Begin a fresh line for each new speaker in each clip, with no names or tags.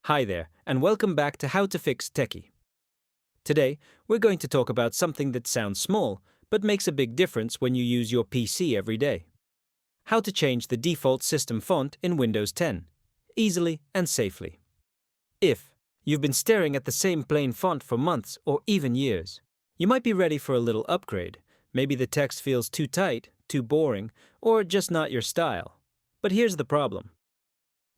Hi there, and welcome back to How to Fix Techie. Today, we're going to talk about something that sounds small, but makes a big difference when you use your PC every day. How to change the default system font in Windows 10, easily and safely. If you've been staring at the same plain font for months or even years, you might be ready for a little upgrade. Maybe the text feels too tight, too boring, or just not your style. But here's the problem.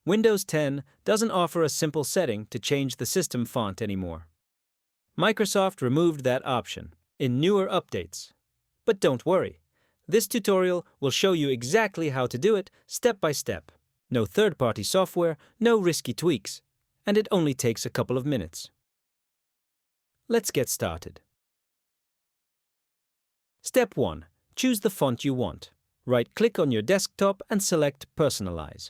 Windows 10 doesn't offer a simple setting to change the system font anymore. Microsoft removed that option in newer updates. But don't worry. This tutorial will show you exactly how to do it step by step. No third-party software, no risky tweaks, and it only takes a couple of minutes. Let's get started. Step 1. Choose the font you want. Right-click on your desktop and select Personalize.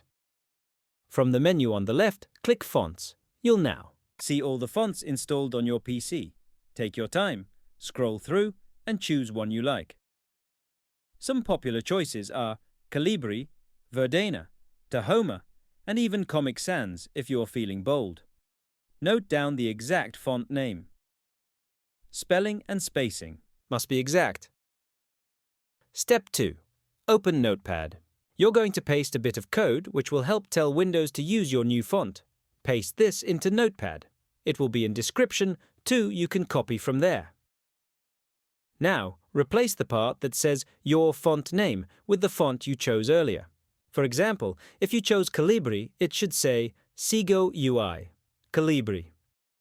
From the menu on the left, click Fonts. You'll now see all the fonts installed on your PC. Take your time, scroll through, and choose one you like. Some popular choices are Calibri, Verdana, Tahoma, and even Comic Sans if you're feeling bold. Note down the exact font name. Spelling and spacing must be exact. Step 2. Open Notepad. You're going to paste a bit of code which will help tell Windows to use your new font. Paste this into Notepad. It will be in description, too. You can copy from there. Now, replace the part that says your font name with the font you chose earlier. For example, if you chose Calibri, it should say Segoe UI, Calibri.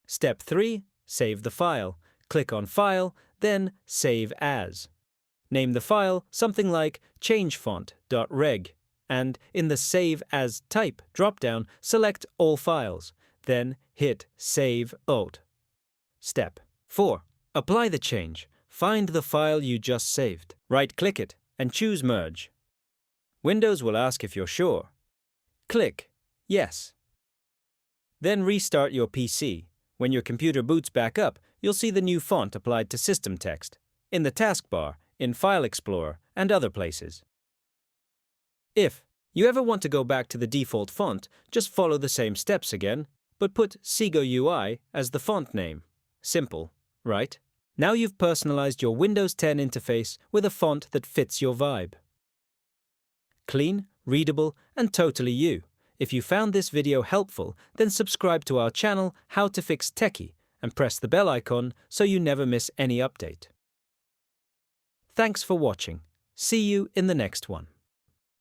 Step 3. Save the file. Click on File, then Save As. Name the file something like changefont.reg, and in the Save As Type drop-down, select All Files, then hit Save Alt. Step 4. Apply the change. Find the file you just saved. Right-click it and choose Merge. Windows will ask if you're sure. Click Yes. Then restart your PC. When your computer boots back up, you'll see the new font applied to system text in the taskbar, in File Explorer, and other places. If you ever want to go back to the default font, just follow the same steps again, but put Segoe UI as the font name. Simple, right? Now you've personalized your Windows 10 interface with a font that fits your vibe. Clean, readable, and totally you. If you found this video helpful, then subscribe to our channel How to Fix Techie and press the bell icon so you never miss any update. Thanks for watching. See you in the next one.